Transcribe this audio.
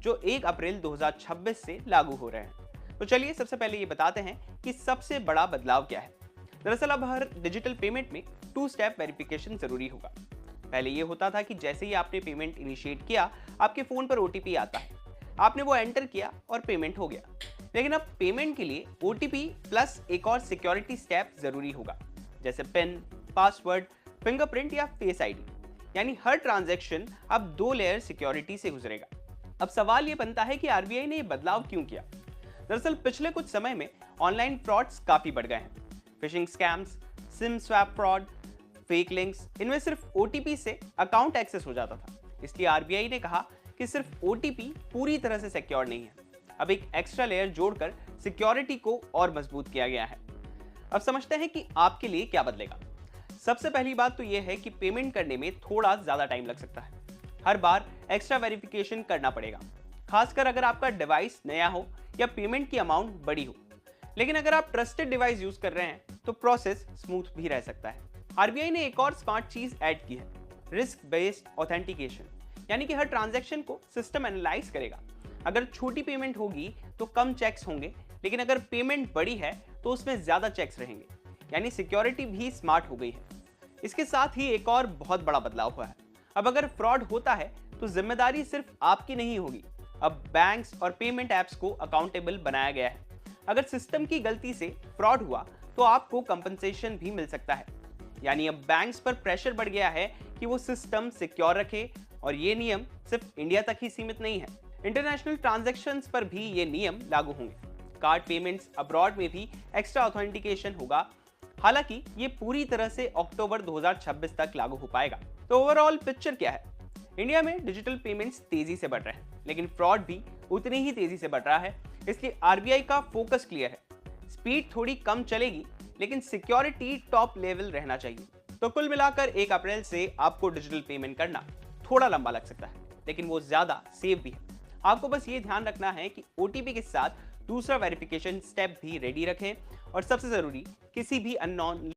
जो 1 अप्रैल 2026 से लागू हो रहे हैं। तो चलिए सबसे पहले ये बताते हैं कि सबसे बड़ा बदलाव क्या है। दरअसल अब हर डिजिटल पेमेंट में 2 स्टेप वेरिफिकेशन जरूरी होगा। पहले ये होता था कि जैसे ही आपने पेमेंट इनिशिएट किया, आपके फोन पर ओटीपी आता है, आपने वो एंटर किया और पेमेंट हो गया। लेकिन अब पेमेंट के लिए ओटीपी प्लस एक और सिक्योरिटी स्टेप जरूरी होगा, जैसे पिन, पासवर्ड, फिंगरप्रिंट या फेस आईडी। यानी हर ट्रांजैक्शन अब 2 लेयर सिक्योरिटी से गुजरेगा। अब सवाल ये बनता है कि आरबीआई ने ये बदलाव क्यों किया। दरअसल पिछले कुछ समय में ऑनलाइन फ्रॉड्स काफी बढ़ गए हैं। Fishing scams, SIM swap fraud, fake links, इनमें सिर्फ ओटीपी से अकाउंट एक्सेस हो जाता था। इसलिए आरबीआई ने कहा कि सिर्फ ओटीपी पूरी तरह से सिक्योर नहीं है। अब एक एक्स्ट्रा लेयर जोड़कर सिक्योरिटी को और मजबूत किया गया है। अब समझते हैं कि आपके लिए क्या बदलेगा। सबसे पहली बात तो यह है कि पेमेंट करने में थोड़ा ज्यादा टाइम लग सकता है। हर बार एक्स्ट्रा वेरिफिकेशन करना पड़ेगा, खासकर अगर आपका डिवाइस नया हो या पेमेंट की अमाउंट बड़ी हो। लेकिन अगर आप ट्रस्टेड डिवाइस यूज कर रहे हैं तो प्रोसेस स्मूथ भी रह सकता है। आरबीआई ने एक और स्मार्ट चीज ऐड की है, रिस्क बेस्ड ऑथेंटिकेशन। यानी कि हर ट्रांजैक्शन को सिस्टम एनालाइज करेगा। अगर छोटी पेमेंट होगी तो कम चेक्स होंगे, लेकिन अगर पेमेंट बड़ी है तो उसमें ज्यादा चेक्स रहेंगे। यानी सिक्योरिटी भी स्मार्ट हो गई है। इसके साथ ही एक और बहुत बड़ा बदलाव हुआ है। अब अगर फ्रॉड होता है तो जिम्मेदारी सिर्फ आपकी नहीं होगी। अब बैंक्स और पेमेंट एप्स को अकाउंटेबल बनाया गया है। अगर सिस्टम की गलती से फ्रॉड हुआ तो आपको कंपनसेशन भी मिल सकता है। यानी अब बैंक्स पर प्रेशर बढ़ गया है कि वो सिस्टम सिक्योर रखे, और ये नियम सिर्फ इंडिया तक ही सीमित नहीं है। इंटरनेशनल ट्रांजैक्शंस पर भी ये नियम लागू होंगे। कार्ड पेमेंट्स अब्रॉड में भी एक्स्ट्रा ऑथेंटिकेशन होगा। हालांकि ये पूरी तरह से अक्टूबर 2026 तक लागू हो पाएगा। तो ओवरऑल पिक्चर क्या है? इंडिया में डिजिटल पेमेंट्स तेजी से बढ़ रहे हैं, लेकिन फ्रॉड भी उतनी ही तेजी से बढ़ रहा है। इसलिए आरबीआई का फोकस क्लियर है। स्पीड थोड़ी कम चलेगी, लेकिन सिक्योरिटी टॉप लेवल रहना चाहिए। तो कुल मिलाकर 1 अप्रैल से आपको डिजिटल पेमेंट करना थोड़ा लंबा लग सकता है, लेकिन वो ज्यादा सेफ भी है। आपको बस ये ध्यान रखना है कि ओटीपी के साथ दूसरा वेरिफिकेशन स्टेप भी रेडी रखें, और सबसे जरूरी, किसी भी अननोन